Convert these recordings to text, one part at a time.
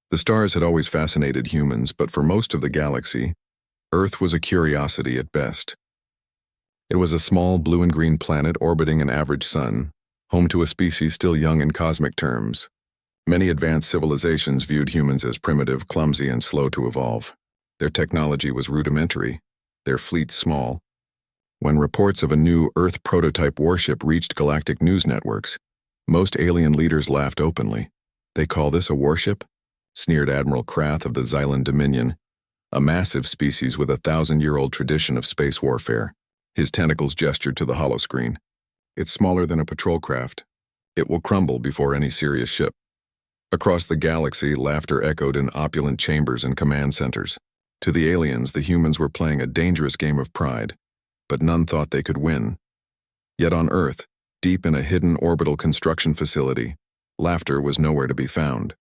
The stars had always fascinated humans, but for most of the galaxy, Earth was a curiosity at best. It was a small blue and green planet orbiting an average sun, home to a species still young in cosmic terms. Many advanced civilizations viewed humans as primitive, clumsy, and slow to evolve. Their technology was rudimentary, their fleets small. When reports of a new Earth prototype warship reached galactic news networks, most alien leaders laughed openly. "They call this a warship?" sneered Admiral Krath of the Xylan Dominion, a massive species with a 1,000-year-old tradition of space warfare. His tentacles gestured to the holoscreen. "It's smaller than a patrol craft. It will crumble before any serious ship." Across the galaxy, laughter echoed in opulent chambers and command centers. To the aliens, the humans were playing a dangerous game of pride, but none thought they could win. Yet on Earth, deep in a hidden orbital construction facility, laughter was nowhere to be found.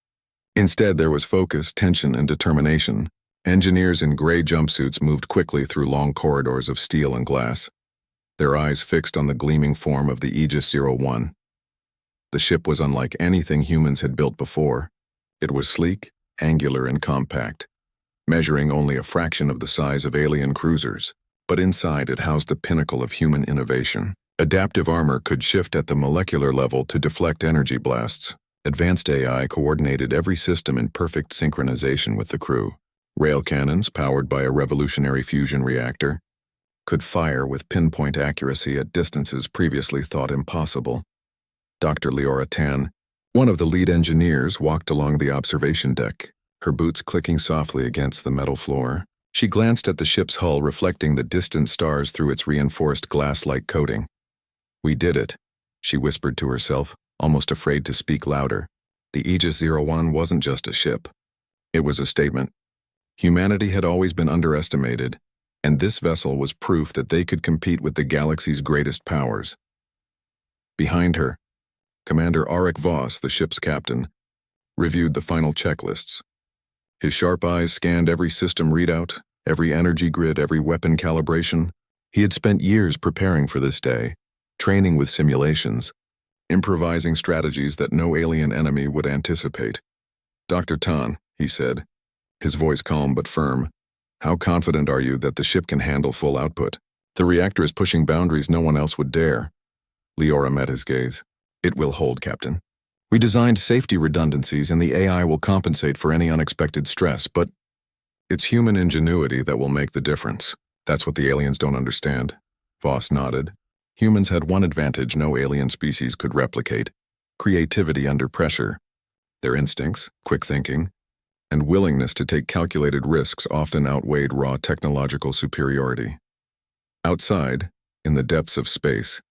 Instead, there was focus, tension, and determination. Engineers in gray jumpsuits moved quickly through long corridors of steel and glass, their eyes fixed on the gleaming form of the Aegis 01. The ship was unlike anything humans had built before. It was sleek, angular, and compact, measuring only a fraction of the size of alien cruisers. But inside it housed the pinnacle of human innovation. Adaptive armor could shift at the molecular level to deflect energy blasts. Advanced AI coordinated every system in perfect synchronization with the crew. Rail cannons, powered by a revolutionary fusion reactor, could fire with pinpoint accuracy at distances previously thought impossible. Dr. Lyra Tan, one of the lead engineers, walked along the observation deck, her boots clicking softly against the metal floor. She glanced at the ship's hull, reflecting the distant stars through its reinforced glass-like coating. "We did it," she whispered to herself, almost afraid to speak louder. The Aegis 01 wasn't just a ship. It was a statement. Humanity had always been underestimated, and this vessel was proof that they could compete with the galaxy's greatest powers. Behind her, Commander Arik Voss, the ship's captain, reviewed the final checklists. His sharp eyes scanned every system readout, every energy grid, every weapon calibration. He had spent years preparing for this day, training with simulations, improvising strategies that no alien enemy would anticipate. "Dr. Tan," he said, his voice calm but firm, "how confident are you that the ship can handle full output?" "The reactor is pushing boundaries no one else would dare." Lyra met his gaze. "It will hold, Captain. We designed safety redundancies, and the AI will compensate for any unexpected stress, but it's human ingenuity that will make the difference. That's what the aliens don't understand." Voss nodded. Humans had one advantage no alien species could replicate: creativity under pressure. Their instincts, quick thinking, and willingness to take calculated risks often outweighed raw technological superiority. Outside, in the depths of space,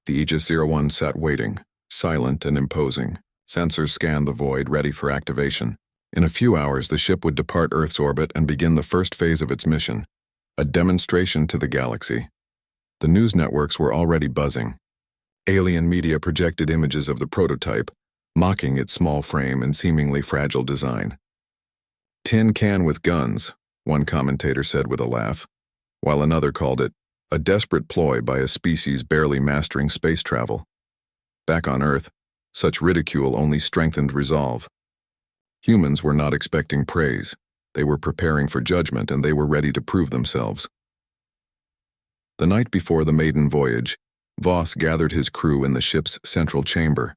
the Aegis 01 sat waiting, silent and imposing. Sensors scanned the void, ready for activation. In a few hours, the ship would depart Earth's orbit and begin the first phase of its mission, a demonstration to the galaxy. The news networks were already buzzing. Alien media projected images of the prototype, mocking its small frame and seemingly fragile design. "Tin can with guns," one commentator said with a laugh, while another called it a desperate ploy by a species barely mastering space travel. Back on Earth, such ridicule only strengthened resolve. Humans were not expecting praise. They were preparing for judgment, and they were ready to prove themselves. The night before the maiden voyage, Voss gathered his crew in the ship's central chamber.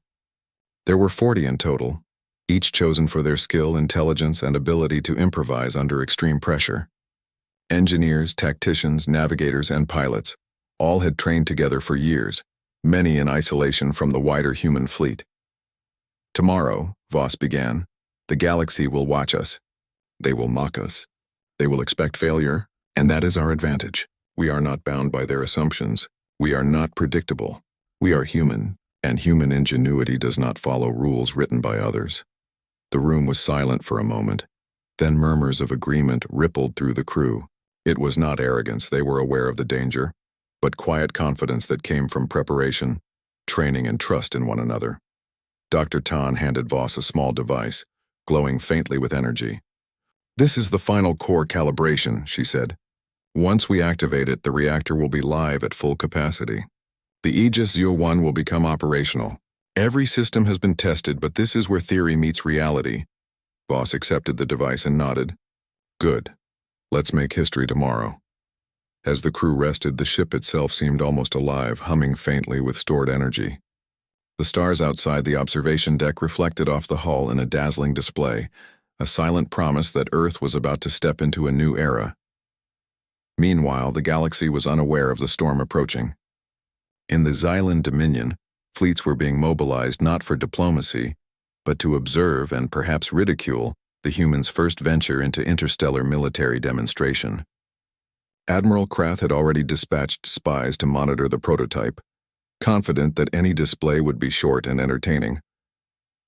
There were 40 in total, each chosen for their skill, intelligence, and ability to improvise under extreme pressure. Engineers, tacticians, navigators, and pilots, all had trained together for years, many in isolation from the wider human fleet. "Tomorrow," Voss began, "the galaxy will watch us. They will mock us. They will expect failure, and that is our advantage. We are not bound by their assumptions. We are not predictable. We are human, and human ingenuity does not follow rules written by others." The room was silent for a moment. Then murmurs of agreement rippled through the crew. It was not arrogance, they were aware of the danger, but quiet confidence that came from preparation, training, and trust in one another. Dr. Tan handed Voss a small device, glowing faintly with energy. "This is the final core calibration," she said. "Once we activate it, the reactor will be live at full capacity. The Aegis 01 will become operational. Every system has been tested, but this is where theory meets reality. Voss accepted the device and nodded. Good. Let's make history tomorrow. As the crew rested, the ship itself seemed almost alive, humming faintly with stored energy. The stars outside the observation deck reflected off the hull in a dazzling display, a silent promise that Earth was about to step into a new era. Meanwhile, the galaxy was unaware of the storm approaching. In the Xylan Dominion, fleets were being mobilized not for diplomacy, but to observe and perhaps ridicule the humans' first venture into interstellar military demonstration. Admiral Krath had already dispatched spies to monitor the prototype, confident that any display would be short and entertaining.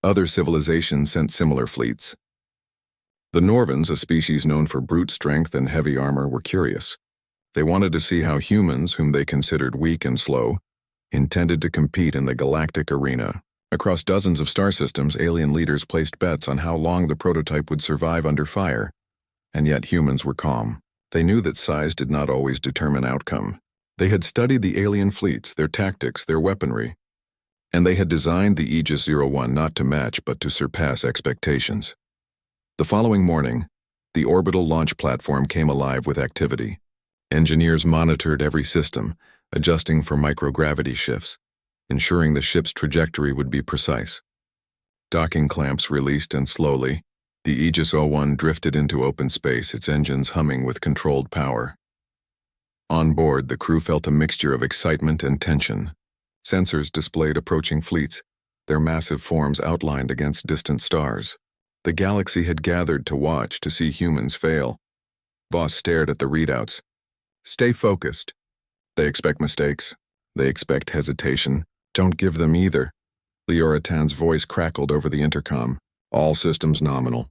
Other civilizations sent similar fleets. The Norvans, a species known for brute strength and heavy armor, were curious. They wanted to see how humans, whom they considered weak and slow, intended to compete in the galactic arena. Across dozens of star systems, alien leaders placed bets on how long the prototype would survive under fire, and yet humans were calm. They knew that size did not always determine outcome. They had studied the alien fleets, their tactics, their weaponry, and they had designed the Aegis 01 not to match but to surpass expectations. The following morning, the orbital launch platform came alive with activity. Engineers monitored every system, adjusting for microgravity shifts, ensuring the ship's trajectory would be precise. Docking clamps released, and slowly, the Aegis 01 drifted into open space, its engines humming with controlled power. On board, the crew felt a mixture of excitement and tension. Sensors displayed approaching fleets, their massive forms outlined against distant stars. The galaxy had gathered to watch, to see humans fail. Voss stared at the readouts. Stay focused. They expect mistakes. They expect hesitation. Don't give them either. Leoratan's voice crackled over the intercom. All systems nominal.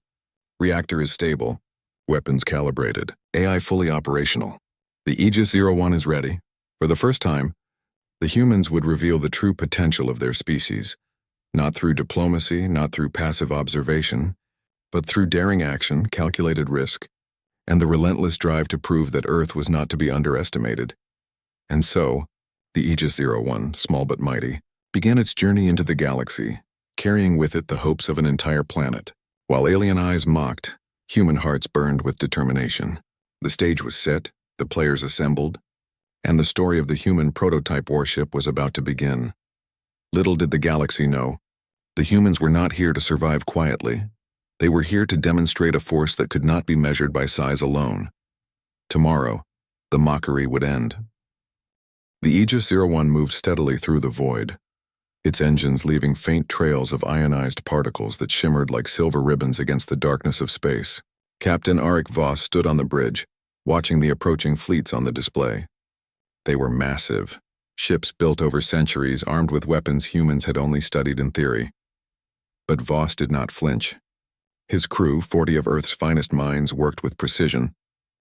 Reactor is stable. Weapons calibrated. AI fully operational. The Aegis 01 is ready. For the first time, the humans would reveal the true potential of their species. Not through diplomacy, not through passive observation, but through daring action, calculated risk, and the relentless drive to prove that Earth was not to be underestimated. And so, the Aegis 01, small but mighty, began its journey into the galaxy, carrying with it the hopes of an entire planet. While alien eyes mocked, human hearts burned with determination. The stage was set, the players assembled, and the story of the human prototype warship was about to begin. Little did the galaxy know, the humans were not here to survive quietly. They were here to demonstrate a force that could not be measured by size alone. Tomorrow, the mockery would end. The Aegis 01 moved steadily through the void, its engines leaving faint trails of ionized particles that shimmered like silver ribbons against the darkness of space. Captain Arik Voss stood on the bridge, watching the approaching fleets on the display. They were massive, ships built over centuries, armed with weapons humans had only studied in theory. But Voss did not flinch. His crew, 40 of Earth's finest minds, worked with precision.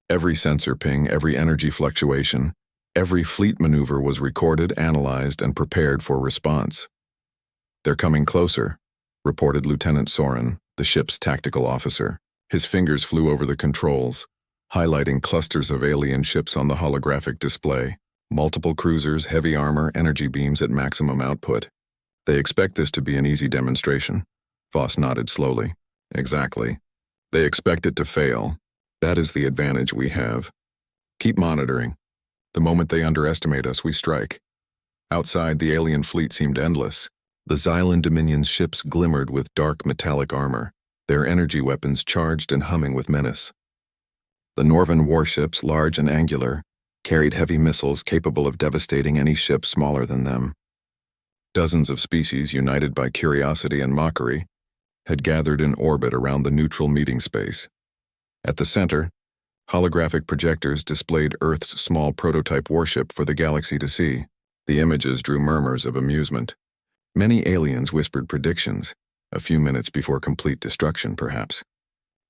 Every sensor ping, every energy fluctuation, every fleet maneuver was recorded, analyzed, and prepared for response. They're coming closer, reported Lieutenant Soren, the ship's tactical officer. His fingers flew over the controls, highlighting clusters of alien ships on the holographic display. Multiple cruisers, heavy armor, energy beams at maximum output. They expect this to be an easy demonstration. Voss nodded slowly. Exactly. They expect it to fail. That is the advantage we have. Keep monitoring. The moment they underestimate us, we strike. Outside, the alien fleet seemed endless. The Xylan Dominion's ships glimmered with dark metallic armor, their energy weapons charged and humming with menace. The Norvan warships, large and angular, carried heavy missiles capable of devastating any ship smaller than them. Dozens of species, united by curiosity and mockery, had gathered in orbit around the neutral meeting space. At the center, holographic projectors displayed Earth's small prototype warship for the galaxy to see. The images drew murmurs of amusement. Many aliens whispered predictions, a few minutes before complete destruction, perhaps.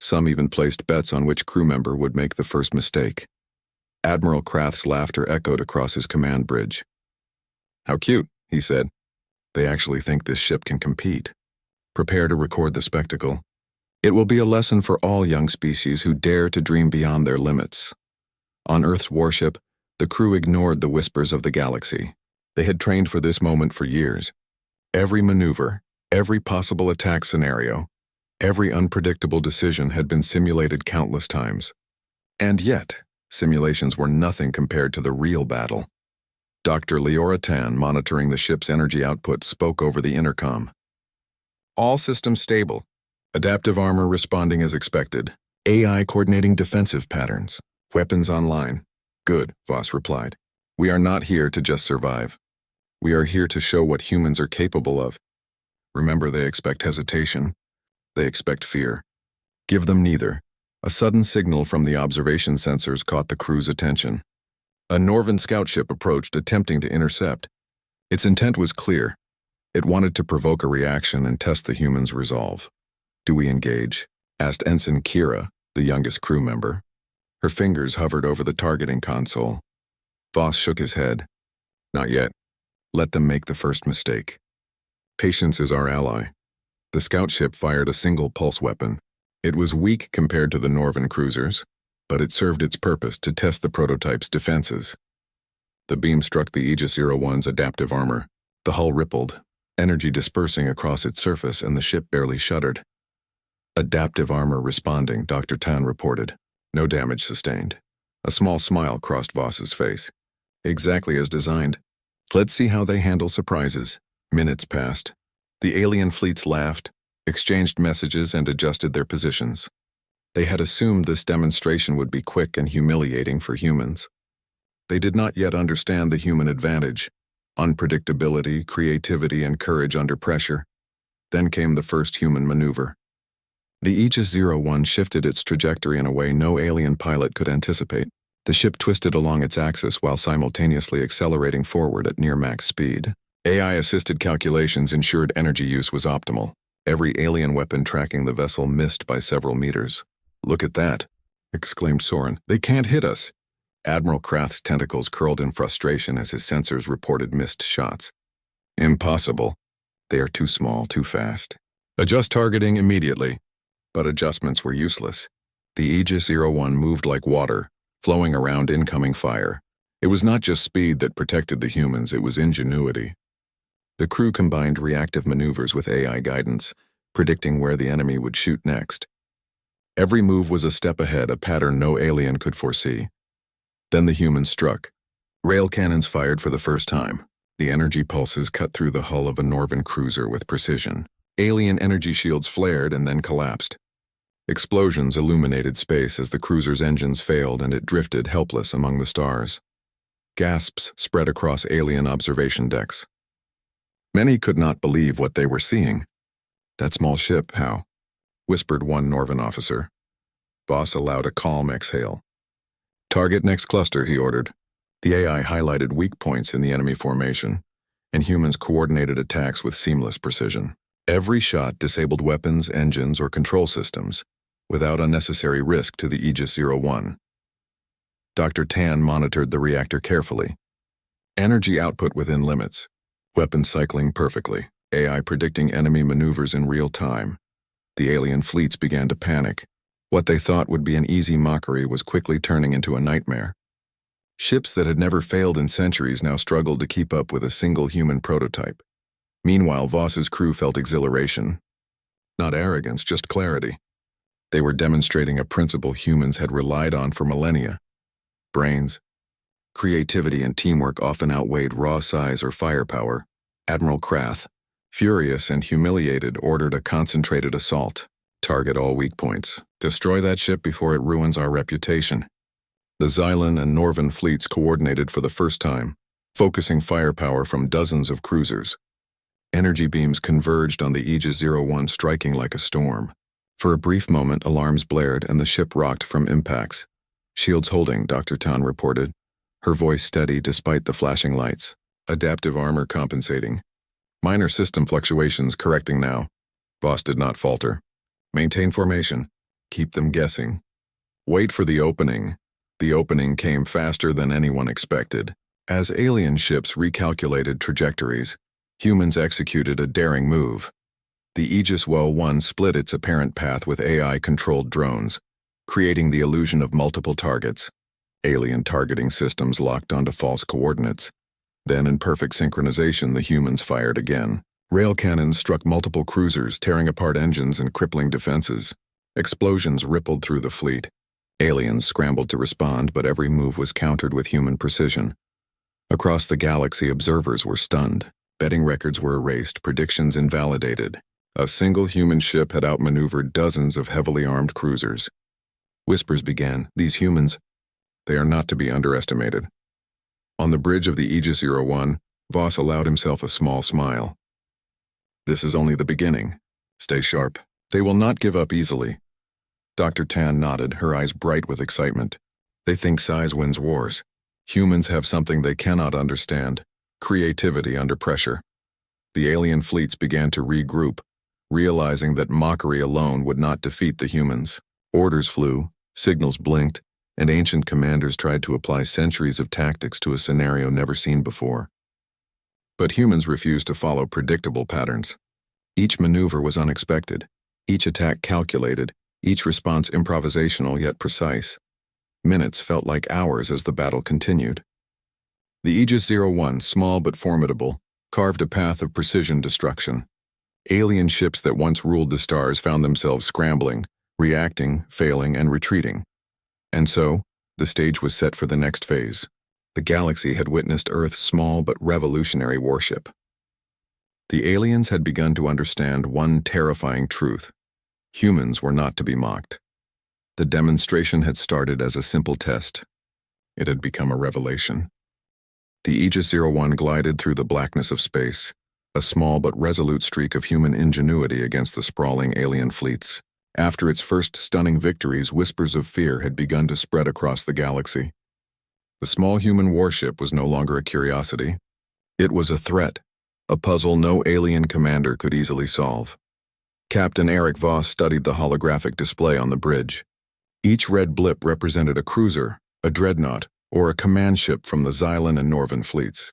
Some even placed bets on which crew member would make the first mistake. Admiral Krath's laughter echoed across his command bridge. How cute, he said. They actually think this ship can compete. Prepare to record the spectacle. It will be a lesson for all young species who dare to dream beyond their limits. On Earth's warship, the crew ignored the whispers of the galaxy. They had trained for this moment for years. Every maneuver, every possible attack scenario, Every unpredictable decision had been simulated countless times. And yet, simulations were nothing compared to the real battle. Dr. Lyra Tan, monitoring the ship's energy output, spoke over the intercom. All systems stable. Adaptive armor responding as expected. AI coordinating defensive patterns. Weapons online. Good, Voss replied. We are not here to just survive. We are here to show what humans are capable of. Remember, they expect hesitation. They expect fear. Give them neither. A sudden signal from the observation sensors caught the crew's attention. A Norvan scout ship approached, attempting to intercept. Its intent was clear. It wanted to provoke a reaction and test the humans' resolve. Do we engage? Asked Ensign Kira, the youngest crew member. Her fingers hovered over the targeting console. Voss shook his head. Not yet. Let them make the first mistake. Patience is our ally. The scout ship fired a single pulse weapon. It was weak compared to the Norvan cruisers, but it served its purpose to test the prototype's defenses. The beam struck the Aegis 01's adaptive armor. The hull rippled, energy dispersing across its surface, and the ship barely shuddered. Adaptive armor responding, Dr. Tan reported. No damage sustained. A small smile crossed Voss's face. Exactly as designed. Let's see how they handle surprises. Minutes passed. The alien fleets laughed, exchanged messages, and adjusted their positions. They had assumed this demonstration would be quick and humiliating for humans. They did not yet understand the human advantage: unpredictability, creativity, and courage under pressure. Then came the first human maneuver. The Aegis 01 shifted its trajectory in a way no alien pilot could anticipate. The ship twisted along its axis while simultaneously accelerating forward at near-max speed. AI-assisted calculations ensured energy use was optimal. Every alien weapon tracking the vessel missed by several meters. Look at that, exclaimed Soren. They can't hit us. Admiral Krath's tentacles curled in frustration as his sensors reported missed shots. Impossible. They are too small, too fast. Adjust targeting immediately. But adjustments were useless. The Aegis 01 moved like water, flowing around incoming fire. It was not just speed that protected the humans, it was ingenuity. The crew combined reactive maneuvers with AI guidance, predicting where the enemy would shoot next. Every move was a step ahead, a pattern no alien could foresee. Then the humans struck. Rail cannons fired for the first time. The energy pulses cut through the hull of a Norvan cruiser with precision. Alien energy shields flared and then collapsed. Explosions illuminated space as the cruiser's engines failed and it drifted helpless among the stars. Gasps spread across alien observation decks. Many could not believe what they were seeing. That small ship, how? Whispered one Norvan officer. Voss allowed a calm exhale. Target next cluster, he ordered. The AI highlighted weak points in the enemy formation, and humans coordinated attacks with seamless precision. Every shot disabled weapons, engines, or control systems, without unnecessary risk to the Aegis 01. Dr. Tan monitored the reactor carefully. Energy output within limits. Weapons cycling perfectly. AI predicting enemy maneuvers in real time. The alien fleets began to panic. What they thought would be an easy mockery was quickly turning into a nightmare. Ships that had never failed in centuries now struggled to keep up with a single human prototype. Meanwhile, Voss's crew felt exhilaration. Not arrogance, just clarity. They were demonstrating a principle humans had relied on for millennia. Brains. Creativity and teamwork often outweighed raw size or firepower. Admiral Krath, furious and humiliated, ordered a concentrated assault. Target all weak points. Destroy that ship before it ruins our reputation. The Xylan and Norvan fleets coordinated for the first time, focusing firepower from dozens of cruisers. Energy beams converged on the Aegis 01, striking like a storm. For a brief moment, alarms blared and the ship rocked from impacts. Shields holding, Dr. Tan reported, her voice steady despite the flashing lights. Adaptive armor compensating. Minor system fluctuations correcting now. Voss did not falter. Maintain formation. Keep them guessing. Wait for the opening. The opening came faster than anyone expected. As alien ships recalculated trajectories, humans executed a daring move. The Aegis 01 split its apparent path with AI-controlled drones, creating the illusion of multiple targets. Alien targeting systems locked onto false coordinates. Then, in perfect synchronization, the humans fired again. Rail cannons struck multiple cruisers, tearing apart engines and crippling defenses. Explosions rippled through the fleet. Aliens scrambled to respond, but every move was countered with human precision. Across the galaxy, observers were stunned. Betting records were erased, predictions invalidated. A single human ship had outmaneuvered dozens of heavily armed cruisers. Whispers began. These humans, they are not to be underestimated. On the bridge of the Aegis 01, Voss allowed himself a small smile. This is only the beginning. Stay sharp. They will not give up easily. Dr. Tan nodded, her eyes bright with excitement. They think size wins wars. Humans have something they cannot understand: creativity under pressure. The alien fleets began to regroup, realizing that mockery alone would not defeat the humans. Orders flew, signals blinked, and ancient commanders tried to apply centuries of tactics to a scenario never seen before. But humans refused to follow predictable patterns. Each maneuver was unexpected, each attack calculated, each response improvisational yet precise. Minutes felt like hours as the battle continued. The Aegis 01, small but formidable, carved a path of precision destruction. Alien ships that once ruled the stars found themselves scrambling, reacting, failing, and retreating. And so, the stage was set for the next phase. The galaxy had witnessed Earth's small but revolutionary warship. The aliens had begun to understand one terrifying truth: humans were not to be mocked. The demonstration had started as a simple test. It had become a revelation. The Aegis 01 glided through the blackness of space, a small but resolute streak of human ingenuity against the sprawling alien fleets. After its first stunning victories, whispers of fear had begun to spread across the galaxy. The small human warship was no longer a curiosity. It was a threat, a puzzle no alien commander could easily solve. Captain Eric Voss studied the holographic display on the bridge. Each red blip represented a cruiser, a dreadnought, or a command ship from the Xylan and Norvan fleets.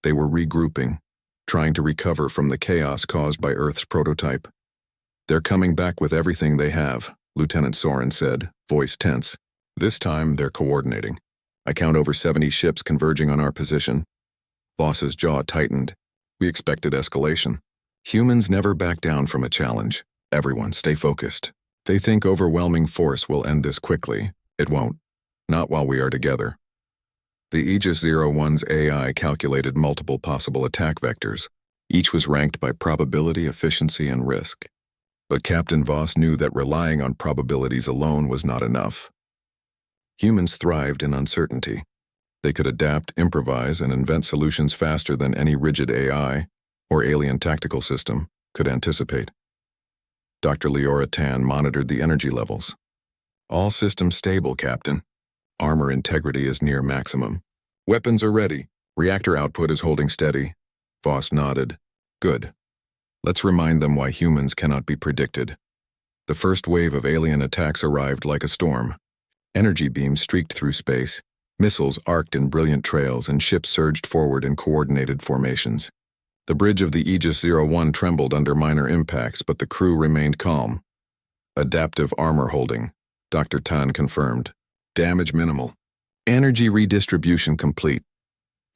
They were regrouping, trying to recover from the chaos caused by Earth's prototype. "They're coming back with everything they have," Lieutenant Soren said, voice tense. "This time, they're coordinating. I count over 70 ships converging on our position." Voss's jaw tightened. "We expected escalation. Humans never back down from a challenge. Everyone, stay focused. They think overwhelming force will end this quickly. It won't. Not while we are together." The Aegis 01's AI calculated multiple possible attack vectors. Each was ranked by probability, efficiency, and risk. But Captain Voss knew that relying on probabilities alone was not enough. Humans thrived in uncertainty. They could adapt, improvise, and invent solutions faster than any rigid AI or alien tactical system could anticipate. Dr. Lyra Tan monitored the energy levels. "All systems stable, Captain. Armor integrity is near maximum. Weapons are ready. Reactor output is holding steady." Voss nodded. "Good. Let's remind them why humans cannot be predicted." The first wave of alien attacks arrived like a storm. Energy beams streaked through space, missiles arced in brilliant trails, and ships surged forward in coordinated formations. The bridge of the Aegis 01 trembled under minor impacts, but the crew remained calm. "Adaptive armor holding," Dr. Tan confirmed. "Damage minimal. Energy redistribution complete."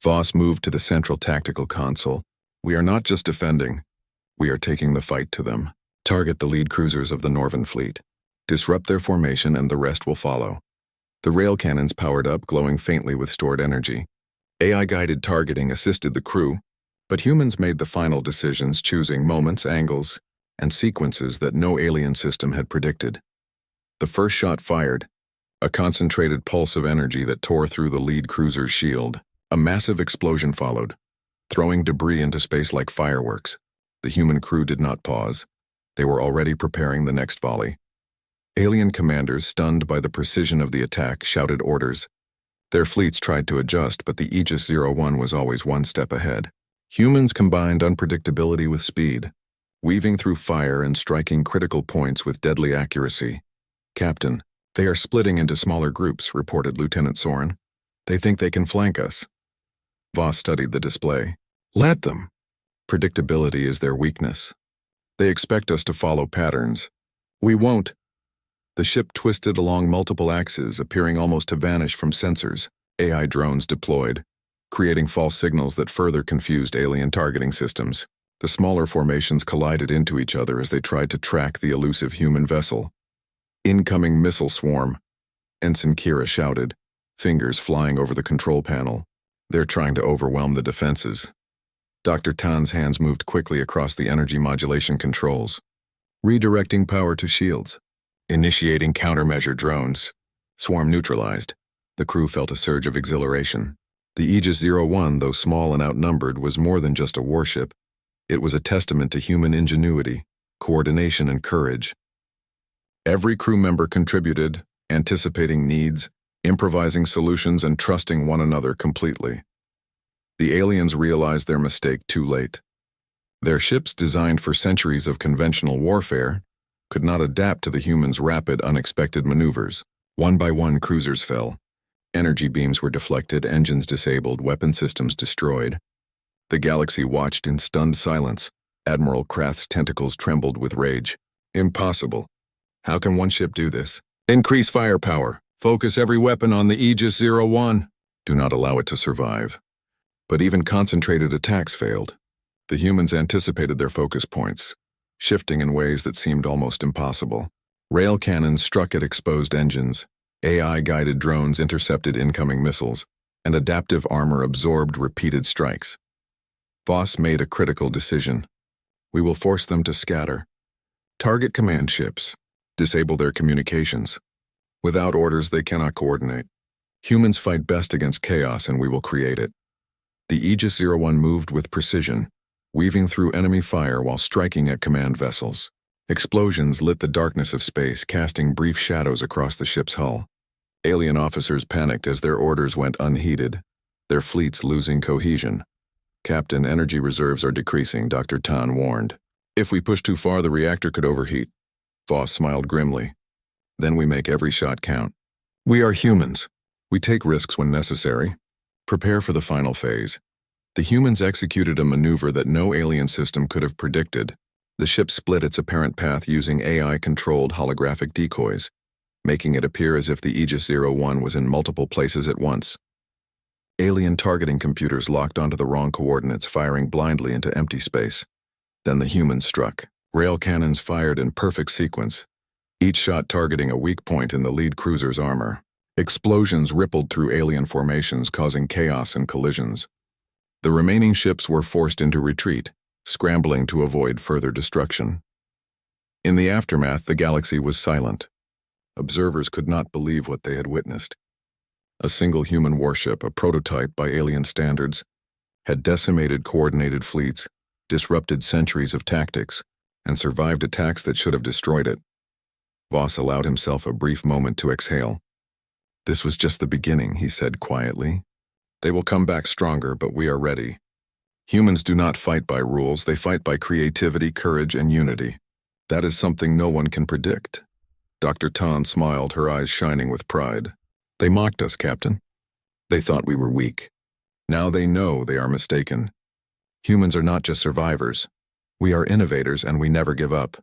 Voss moved to the central tactical console. "We are not just defending. We are taking the fight to them. Target the lead cruisers of the Norvan fleet. Disrupt their formation and the rest will follow." The rail cannons powered up, glowing faintly with stored energy. AI-guided targeting assisted the crew, but humans made the final decisions, choosing moments, angles, and sequences that no alien system had predicted. The first shot fired, a concentrated pulse of energy that tore through the lead cruiser's shield. A massive explosion followed, throwing debris into space like fireworks. The human crew did not pause. They were already preparing the next volley. Alien commanders, stunned by the precision of the attack, shouted orders. Their fleets tried to adjust, but the Aegis 01 was always one step ahead. Humans combined unpredictability with speed, weaving through fire and striking critical points with deadly accuracy. "Captain, they are splitting into smaller groups," reported Lieutenant Soren. "They think they can flank us." Voss studied the display. "Let them. Predictability is their weakness. They expect us to follow patterns. We won't." The ship twisted along multiple axes, appearing almost to vanish from sensors. AI drones deployed, creating false signals that further confused alien targeting systems. The smaller formations collided into each other as they tried to track the elusive human vessel. "Incoming missile swarm," Ensign Kira shouted, fingers flying over the control panel. "They're trying to overwhelm the defenses." Dr. Tan's hands moved quickly across the energy modulation controls. "Redirecting power to shields. Initiating countermeasure drones." Swarm neutralized. The crew felt a surge of exhilaration. The Aegis 01, though small and outnumbered, was more than just a warship. It was a testament to human ingenuity, coordination, and courage. Every crew member contributed, anticipating needs, improvising solutions, and trusting one another completely. The aliens realized their mistake too late. Their ships, designed for centuries of conventional warfare, could not adapt to the humans' rapid, unexpected maneuvers. One by one, cruisers fell. Energy beams were deflected, engines disabled, weapon systems destroyed. The galaxy watched in stunned silence. Admiral Krath's tentacles trembled with rage. "Impossible. How can one ship do this? Increase firepower. Focus every weapon on the Aegis 01. Do not allow it to survive." But even concentrated attacks failed. The humans anticipated their focus points, shifting in ways that seemed almost impossible. Rail cannons struck at exposed engines, AI-guided drones intercepted incoming missiles, and adaptive armor absorbed repeated strikes. Voss made a critical decision. "We will force them to scatter. Target command ships. Disable their communications. Without orders, they cannot coordinate. Humans fight best against chaos, and we will create it." The Aegis 01 moved with precision, weaving through enemy fire while striking at command vessels. Explosions lit the darkness of space, casting brief shadows across the ship's hull. Alien officers panicked as their orders went unheeded, their fleets losing cohesion. "Captain, energy reserves are decreasing," Dr. Tan warned. "If we push too far, the reactor could overheat." Voss smiled grimly. "Then we make every shot count. We are humans. We take risks when necessary. Prepare for the final phase." The humans executed a maneuver that no alien system could have predicted. The ship split its apparent path using AI-controlled holographic decoys, making it appear as if the Aegis 01 was in multiple places at once. Alien targeting computers locked onto the wrong coordinates, firing blindly into empty space. Then the humans struck. Rail cannons fired in perfect sequence, each shot targeting a weak point in the lead cruiser's armor. Explosions rippled through alien formations, causing chaos and collisions. The remaining ships were forced into retreat, scrambling to avoid further destruction. In the aftermath, the galaxy was silent. Observers could not believe what they had witnessed. A single human warship, a prototype by alien standards, had decimated coordinated fleets, disrupted centuries of tactics, and survived attacks that should have destroyed it. Voss allowed himself a brief moment to exhale. "This was just the beginning," he said quietly. "They will come back stronger, but we are ready. Humans do not fight by rules, they fight by creativity, courage, and unity. That is something no one can predict." Dr. Tan smiled, her eyes shining with pride. "They mocked us, Captain. They thought we were weak. Now they know they are mistaken. Humans are not just survivors. We are innovators, and we never give up."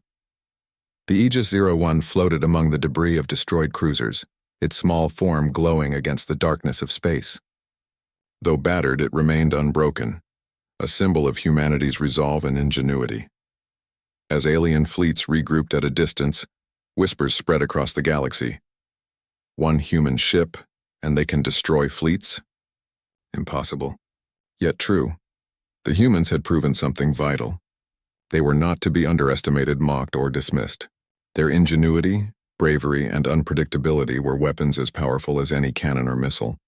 The Aegis 01 floated among the debris of destroyed cruisers, its small form glowing against the darkness of space. Though battered, it remained unbroken, a symbol of humanity's resolve and ingenuity. As alien fleets regrouped at a distance, whispers spread across the galaxy. One human ship, and they can destroy fleets? Impossible. Yet true. The humans had proven something vital. They were not to be underestimated, mocked, or dismissed. Their ingenuity, bravery, and unpredictability were weapons as powerful as any cannon or missile.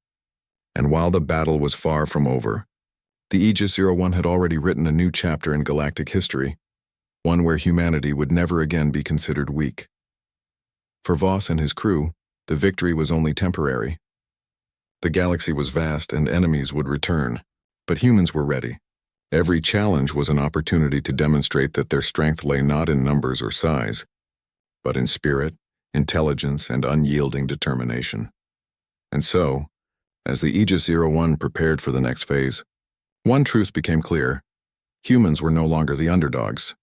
And while the battle was far from over, the Aegis 01 had already written a new chapter in galactic history, one where humanity would never again be considered weak. For Voss and his crew, the victory was only temporary. The galaxy was vast and enemies would return, but humans were ready. Every challenge was an opportunity to demonstrate that their strength lay not in numbers or size, but in spirit, intelligence, and unyielding determination. And so, as the Aegis 01 prepared for the next phase, one truth became clear. Humans were no longer the underdogs.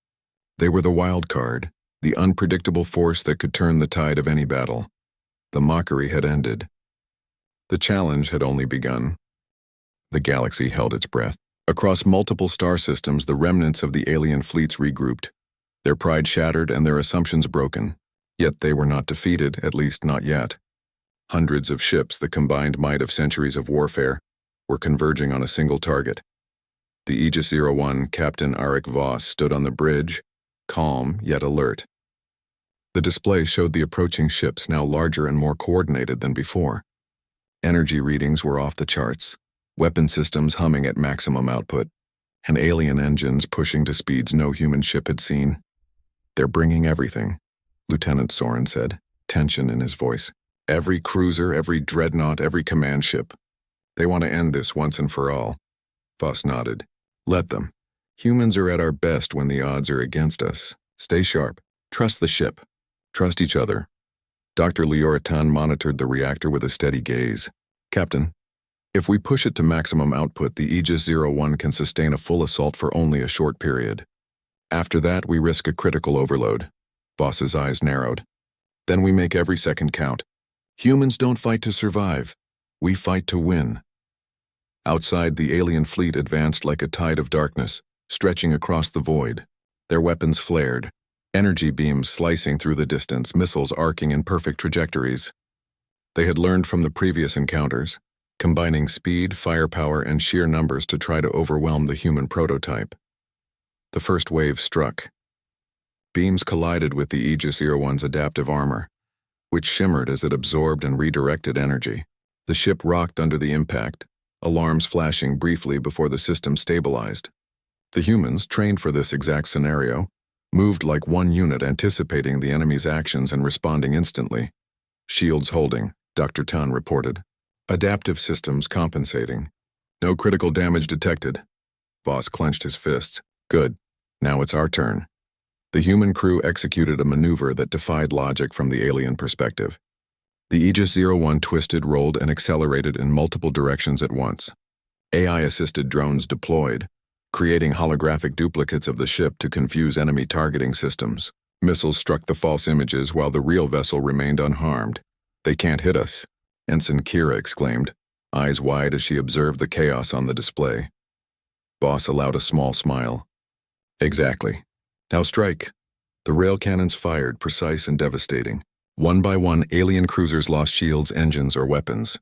They were the wild card, the unpredictable force that could turn the tide of any battle. The mockery had ended. The challenge had only begun. The galaxy held its breath. Across multiple star systems, the remnants of the alien fleets regrouped, their pride shattered and their assumptions broken. Yet they were not defeated, at least not yet. Hundreds of ships, the combined might of centuries of warfare, were converging on a single target. The Aegis 01 Captain Arik Voss stood on the bridge, calm yet alert. The display showed the approaching ships, now larger and more coordinated than before. Energy readings were off the charts, weapon systems humming at maximum output, and alien engines pushing to speeds no human ship had seen. "They're bringing everything," Lieutenant Soren said, tension in his voice. "Every cruiser, every dreadnought, every command ship. They want to end this once and for all." Voss nodded. "Let them. Humans are at our best when the odds are against us. Stay sharp. Trust the ship. Trust each other." Dr. Lioritan monitored the reactor with a steady gaze. "Captain, if we push it to maximum output, the Aegis 01 can sustain a full assault for only a short period. After that, we risk a critical overload." Voss's eyes narrowed. "Then we make every second count. Humans don't fight to survive. We fight to win." Outside, the alien fleet advanced like a tide of darkness, stretching across the void. Their weapons flared, energy beams slicing through the distance, missiles arcing in perfect trajectories. They had learned from the previous encounters, combining speed, firepower, and sheer numbers to try to overwhelm the human prototype. The first wave struck. Beams collided with the Aegis 01's adaptive armor, which shimmered as it absorbed and redirected energy. The ship rocked under the impact, alarms flashing briefly before the system stabilized. The humans, trained for this exact scenario, moved like one unit, anticipating the enemy's actions and responding instantly. "Shields holding," Dr. Tan reported. "Adaptive systems compensating. No critical damage detected." Voss clenched his fists. "Good. Now it's our turn." The human crew executed a maneuver that defied logic from the alien perspective. The Aegis 01 twisted, rolled, and accelerated in multiple directions at once. AI-assisted drones deployed, creating holographic duplicates of the ship to confuse enemy targeting systems. Missiles struck the false images while the real vessel remained unharmed. "They can't hit us," Ensign Kira exclaimed, eyes wide as she observed the chaos on the display. Voss allowed a small smile. "Exactly. Now strike." The rail cannons fired, precise and devastating. One by one, alien cruisers lost shields, engines, or weapons.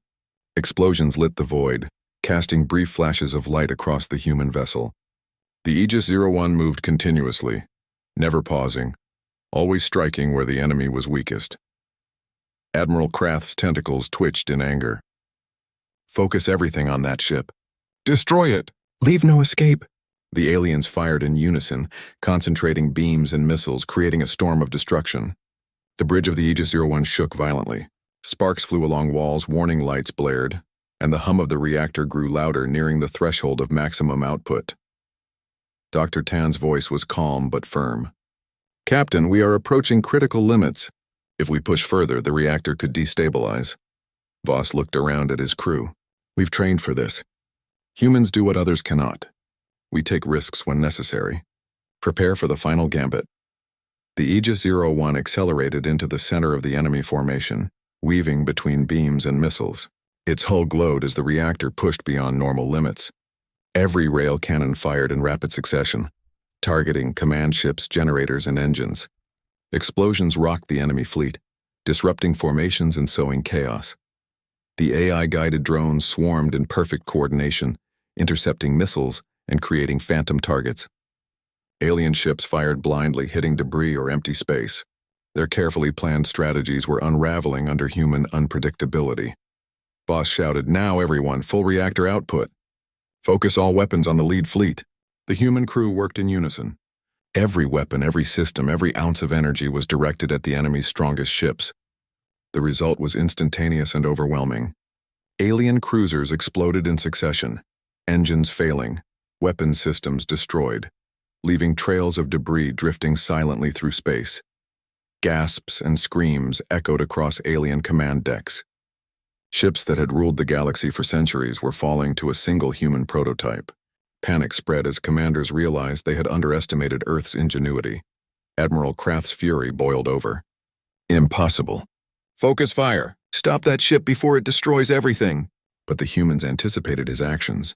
Explosions lit the void, casting brief flashes of light across the human vessel. The Aegis 01 moved continuously, never pausing, always striking where the enemy was weakest. Admiral Krath's tentacles twitched in anger. "Focus everything on that ship. Destroy it! Leave no escape!" The aliens fired in unison, concentrating beams and missiles, creating a storm of destruction. The bridge of the Aegis 01 shook violently. Sparks flew along walls, warning lights blared, and the hum of the reactor grew louder, nearing the threshold of maximum output. Dr. Tan's voice was calm but firm. "Captain, we are approaching critical limits. If we push further, the reactor could destabilize." Voss looked around at his crew. "We've trained for this. Humans do what others cannot. We take risks when necessary. Prepare for the final gambit." The Aegis 01 accelerated into the center of the enemy formation, weaving between beams and missiles. Its hull glowed as the reactor pushed beyond normal limits. Every rail cannon fired in rapid succession, targeting command ships, generators, and engines. Explosions rocked the enemy fleet, disrupting formations and sowing chaos. The AI-guided drones swarmed in perfect coordination, intercepting missiles and creating phantom targets. Alien ships fired blindly, hitting debris or empty space. Their carefully planned strategies were unraveling under human unpredictability. Voss shouted, "Now everyone, full reactor output. Focus all weapons on the lead fleet." The human crew worked in unison. Every weapon, every system, every ounce of energy was directed at the enemy's strongest ships. The result was instantaneous and overwhelming. Alien cruisers exploded in succession, engines failing, weapon systems destroyed, leaving trails of debris drifting silently through space. Gasps and screams echoed across alien command decks. Ships that had ruled the galaxy for centuries were falling to a single human prototype. Panic spread as commanders realized they had underestimated Earth's ingenuity. Admiral Krath's fury boiled over. "Impossible. Focus fire. Stop that ship before it destroys everything." But the humans anticipated his actions.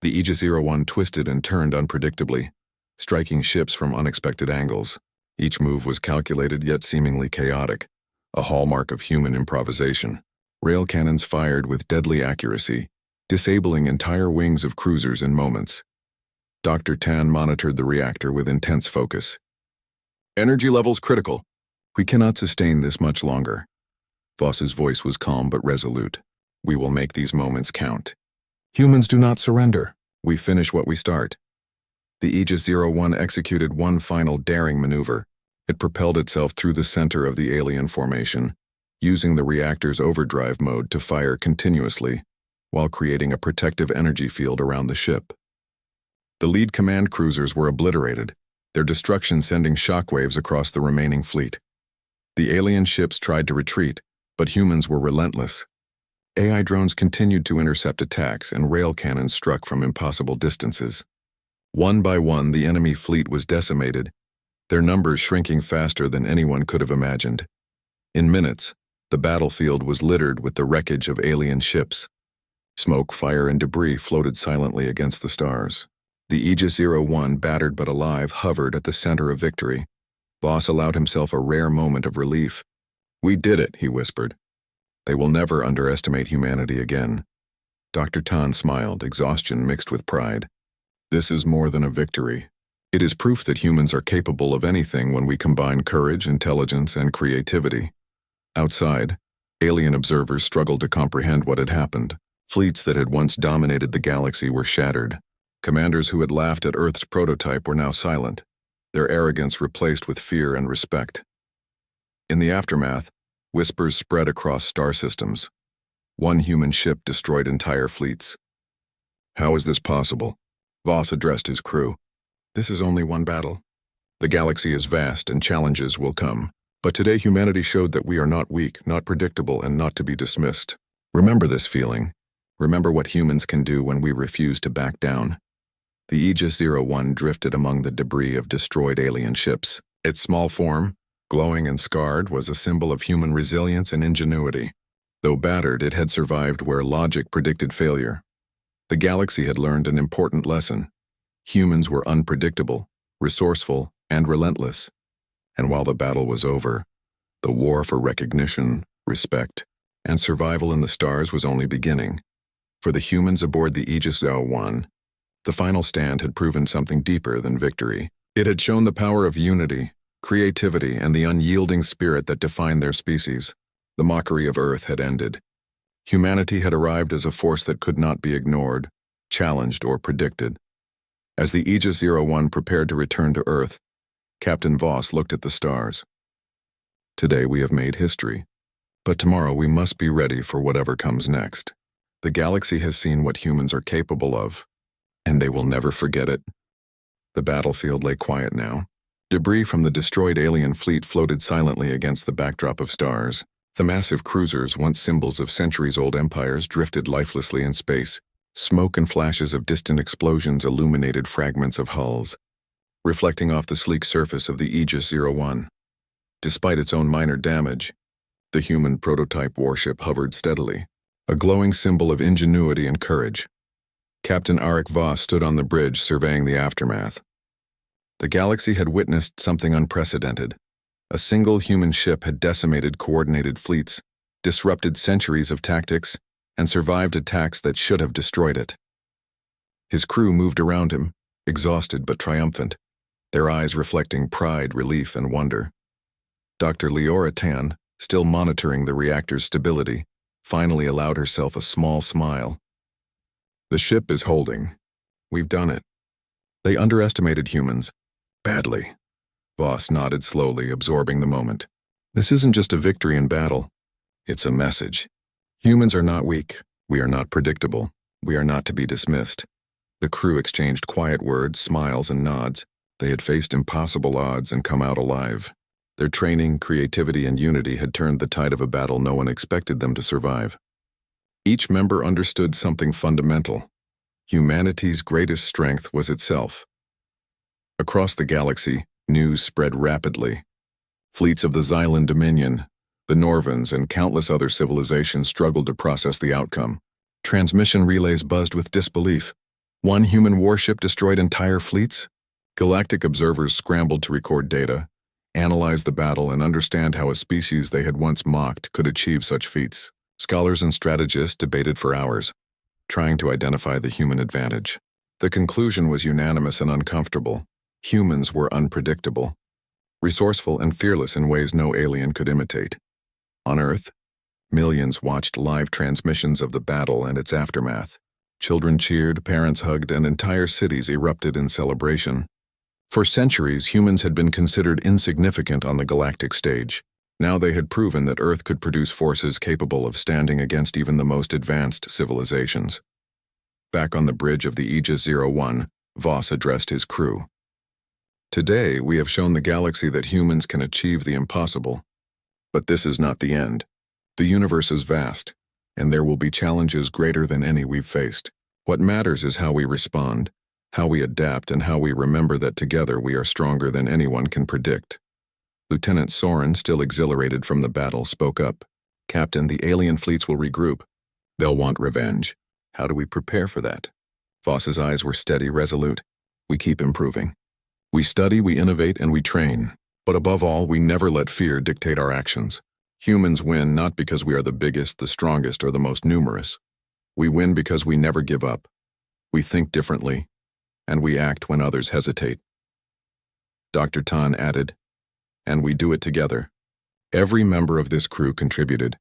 The Aegis 01 twisted and turned unpredictably, striking ships from unexpected angles. Each move was calculated yet seemingly chaotic, a hallmark of human improvisation. Rail cannons fired with deadly accuracy, disabling entire wings of cruisers in moments. Dr. Tan monitored the reactor with intense focus. "Energy levels critical. We cannot sustain this much longer." Voss's voice was calm but resolute. "We will make these moments count. Humans do not surrender. We finish what we start." The Aegis 01 executed one final daring maneuver. It propelled itself through the center of the alien formation, using the reactor's overdrive mode to fire continuously, while creating a protective energy field around the ship. The lead command cruisers were obliterated, their destruction sending shockwaves across the remaining fleet. The alien ships tried to retreat, but humans were relentless. AI drones continued to intercept attacks, and rail cannons struck from impossible distances. One by one, the enemy fleet was decimated, their numbers shrinking faster than anyone could have imagined. In minutes, the battlefield was littered with the wreckage of alien ships. Smoke, fire, and debris floated silently against the stars. The Aegis 01, battered but alive, hovered at the center of victory. Voss allowed himself a rare moment of relief. "We did it," he whispered. "They will never underestimate humanity again." Dr. Tan smiled, exhaustion mixed with pride. "This is more than a victory. It is proof that humans are capable of anything when we combine courage, intelligence, and creativity." Outside, alien observers struggled to comprehend what had happened. Fleets that had once dominated the galaxy were shattered. Commanders who had laughed at Earth's prototype were now silent, their arrogance replaced with fear and respect. In the aftermath, whispers spread across star systems. One human ship destroyed entire fleets. "How is this possible?" Voss addressed his crew. "This is only one battle. The galaxy is vast and challenges will come. But today humanity showed that we are not weak, not predictable, and not to be dismissed. Remember this feeling. Remember what humans can do when we refuse to back down." The Aegis 01 drifted among the debris of destroyed alien ships. Its small form, glowing and scarred, was a symbol of human resilience and ingenuity. Though battered, it had survived where logic predicted failure. The galaxy had learned an important lesson. Humans were unpredictable, resourceful, and relentless. And while the battle was over, the war for recognition, respect, and survival in the stars was only beginning. For the humans aboard the Aegis 01, the final stand had proven something deeper than victory. It had shown the power of unity, creativity, and the unyielding spirit that defined their species. The mockery of Earth had ended. Humanity had arrived as a force that could not be ignored, challenged, or predicted. As the Aegis 01 prepared to return to Earth, Captain Voss looked at the stars. "Today we have made history, but tomorrow we must be ready for whatever comes next. The galaxy has seen what humans are capable of, and they will never forget it." The battlefield lay quiet now. Debris from the destroyed alien fleet floated silently against the backdrop of stars. The massive cruisers, once symbols of centuries-old empires, drifted lifelessly in space. Smoke and flashes of distant explosions illuminated fragments of hulls, reflecting off the sleek surface of the Aegis 01. Despite its own minor damage, the human prototype warship hovered steadily, a glowing symbol of ingenuity and courage. Captain Arik Voss stood on the bridge surveying the aftermath. The galaxy had witnessed something unprecedented. A single human ship had decimated coordinated fleets, disrupted centuries of tactics, and survived attacks that should have destroyed it. His crew moved around him, exhausted but triumphant, their eyes reflecting pride, relief, and wonder. Dr. Lyra Tan, still monitoring the reactor's stability, finally allowed herself a small smile. "The ship is holding. We've done it." They underestimated humans. Badly. Voss nodded slowly, absorbing the moment. "This isn't just a victory in battle. It's a message. Humans are not weak. We are not predictable. We are not to be dismissed." The crew exchanged quiet words, smiles, and nods. They had faced impossible odds and come out alive. Their training, creativity, and unity had turned the tide of a battle no one expected them to survive. Each member understood something fundamental. Humanity's greatest strength was itself. Across the galaxy, news spread rapidly. Fleets of the Xylan Dominion, the Norvans, and countless other civilizations struggled to process the outcome. Transmission relays buzzed with disbelief. One human warship destroyed entire fleets? Galactic observers scrambled to record data, analyze the battle, and understand how a species they had once mocked could achieve such feats. Scholars and strategists debated for hours, trying to identify the human advantage. The conclusion was unanimous and uncomfortable. Humans were unpredictable, resourceful and fearless in ways no alien could imitate. On Earth, millions watched live transmissions of the battle and its aftermath. Children cheered, parents hugged, and entire cities erupted in celebration. For centuries, humans had been considered insignificant on the galactic stage. Now they had proven that Earth could produce forces capable of standing against even the most advanced civilizations. Back on the bridge of the Aegis 01, Voss addressed his crew. Today, we have shown the galaxy that humans can achieve the impossible. But this is not the end. The universe is vast, and there will be challenges greater than any we've faced. What matters is how we respond, how we adapt, and how we remember that together we are stronger than anyone can predict. Lieutenant Soren, still exhilarated from the battle, spoke up. Captain, the alien fleets will regroup. They'll want revenge. How do we prepare for that? Voss's eyes were steady, resolute. We keep improving. We study, we innovate, and we train. But above all, we never let fear dictate our actions. Humans win not because we are the biggest, the strongest, or the most numerous. We win because we never give up. We think differently, and we act when others hesitate. Dr. Tan added, and we do it together. Every member of this crew contributed.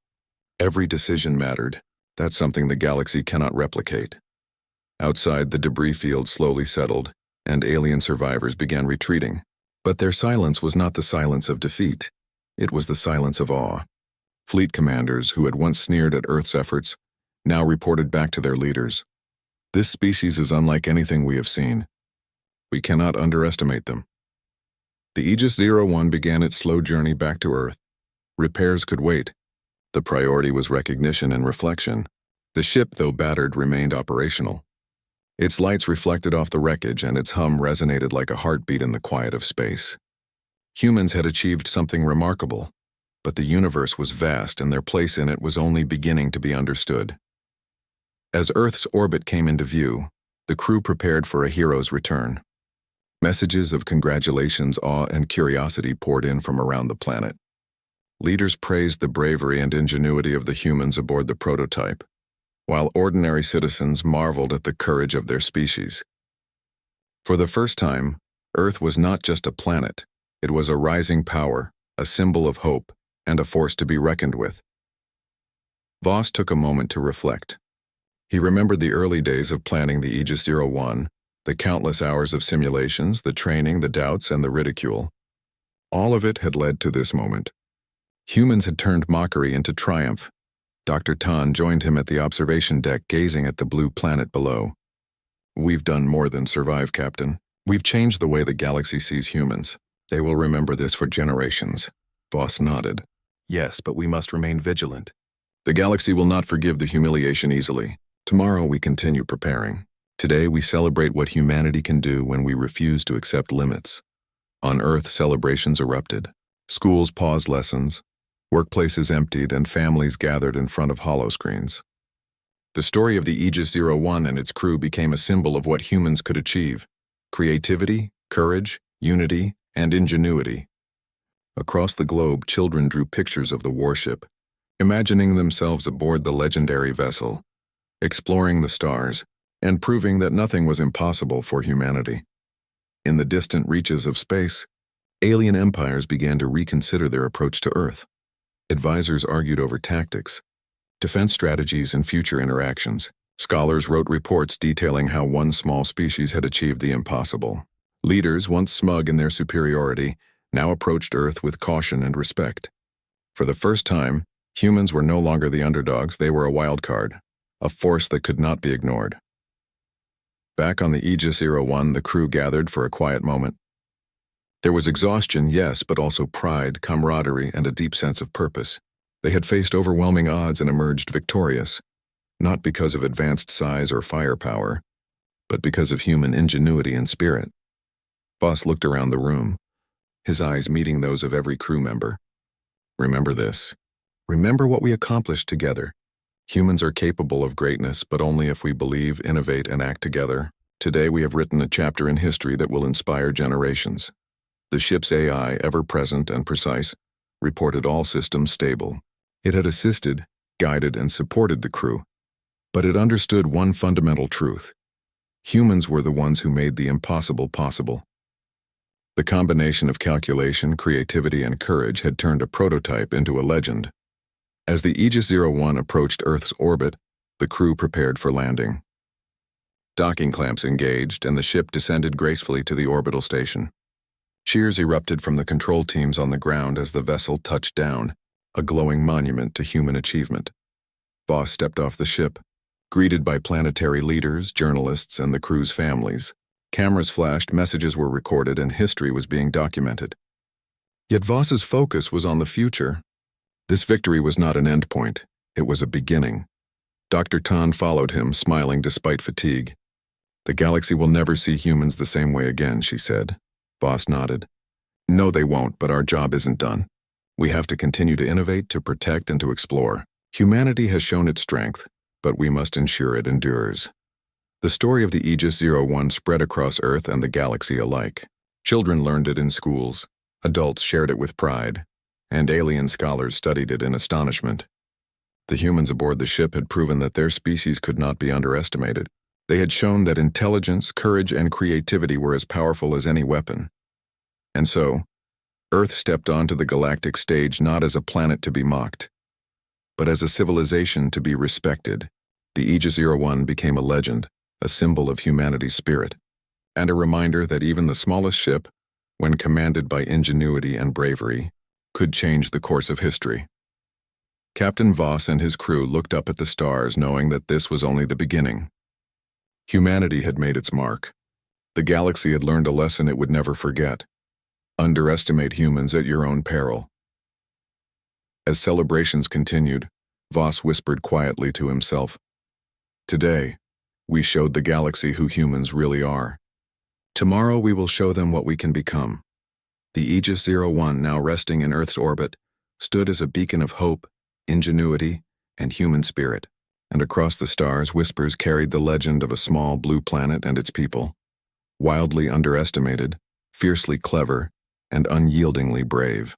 Every decision mattered. That's something the galaxy cannot replicate. Outside, the debris field slowly settled, and alien survivors began retreating. But their silence was not the silence of defeat. It was the silence of awe. Fleet commanders, who had once sneered at Earth's efforts, now reported back to their leaders. This species is unlike anything we have seen. We cannot underestimate them. The Aegis 01 began its slow journey back to Earth. Repairs could wait. The priority was recognition and reflection. The ship, though battered, remained operational. Its lights reflected off the wreckage, and its hum resonated like a heartbeat in the quiet of space. Humans had achieved something remarkable, but the universe was vast, and their place in it was only beginning to be understood. As Earth's orbit came into view, the crew prepared for a hero's return. Messages of congratulations, awe, and curiosity poured in from around the planet. Leaders praised the bravery and ingenuity of the humans aboard the prototype, while ordinary citizens marveled at the courage of their species. For the first time, Earth was not just a planet, it was a rising power, a symbol of hope, and a force to be reckoned with. Voss took a moment to reflect. He remembered the early days of planning the Aegis 01, the countless hours of simulations, the training, the doubts, and the ridicule. All of it had led to this moment. Humans had turned mockery into triumph. Dr. Tan joined him at the observation deck, gazing at the blue planet below. We've done more than survive, Captain. We've changed the way the galaxy sees humans. They will remember this for generations. Voss nodded. Yes, but we must remain vigilant. The galaxy will not forgive the humiliation easily. Tomorrow we continue preparing. Today we celebrate what humanity can do when we refuse to accept limits. On Earth, celebrations erupted. Schools paused lessons. Workplaces emptied, and families gathered in front of holoscreens. The story of the Aegis 01 and its crew became a symbol of what humans could achieve: creativity, courage, unity, and ingenuity. Across the globe, children drew pictures of the warship, imagining themselves aboard the legendary vessel, exploring the stars, and proving that nothing was impossible for humanity. In the distant reaches of space, alien empires began to reconsider their approach to Earth. Advisors argued over tactics, defense strategies, and future interactions. Scholars wrote reports detailing how one small species had achieved the impossible. Leaders, once smug in their superiority, now approached Earth with caution and respect. For the first time, humans were no longer the underdogs, they were a wild card, a force that could not be ignored. Back on the Aegis 01, the crew gathered for a quiet moment. There was exhaustion, yes, but also pride, camaraderie, and a deep sense of purpose. They had faced overwhelming odds and emerged victorious, not because of advanced size or firepower, but because of human ingenuity and spirit. Voss looked around the room, his eyes meeting those of every crew member. Remember this. Remember what we accomplished together. Humans are capable of greatness, but only if we believe, innovate, and act together. Today we have written a chapter in history that will inspire generations. The ship's AI, ever present and precise, reported all systems stable. It had assisted, guided, and supported the crew. But it understood one fundamental truth. Humans were the ones who made the impossible possible. The combination of calculation, creativity, and courage had turned a prototype into a legend. As the Aegis 01 approached Earth's orbit, the crew prepared for landing. Docking clamps engaged, and the ship descended gracefully to the orbital station. Cheers erupted from the control teams on the ground as the vessel touched down, a glowing monument to human achievement. Voss stepped off the ship, greeted by planetary leaders, journalists, and the crew's families. Cameras flashed, messages were recorded, and history was being documented. Yet Voss's focus was on the future. This victory was not an endpoint, it was a beginning. Dr. Tan followed him, smiling despite fatigue. "The galaxy will never see humans the same way again," she said. Voss nodded. "No, they won't, but our job isn't done. We have to continue to innovate, to protect, and to explore. Humanity has shown its strength, but we must ensure it endures." The story of the Aegis 01 spread across Earth and the galaxy alike. Children learned it in schools, adults shared it with pride, and alien scholars studied it in astonishment. The humans aboard the ship had proven that their species could not be underestimated. They had shown that intelligence, courage, and creativity were as powerful as any weapon. And so, Earth stepped onto the galactic stage not as a planet to be mocked, but as a civilization to be respected. The Aegis 01 became a legend, a symbol of humanity's spirit, and a reminder that even the smallest ship, when commanded by ingenuity and bravery, could change the course of history. Captain Voss and his crew looked up at the stars, knowing that this was only the beginning. Humanity had made its mark. The galaxy had learned a lesson it would never forget. Underestimate humans at your own peril. As celebrations continued, Voss whispered quietly to himself, "Today, we showed the galaxy who humans really are. Tomorrow we will show them what we can become." The Aegis 01, now resting in Earth's orbit, stood as a beacon of hope, ingenuity, and human spirit. And across the stars, whispers carried the legend of a small blue planet and its people. Wildly underestimated, fiercely clever, and unyieldingly brave.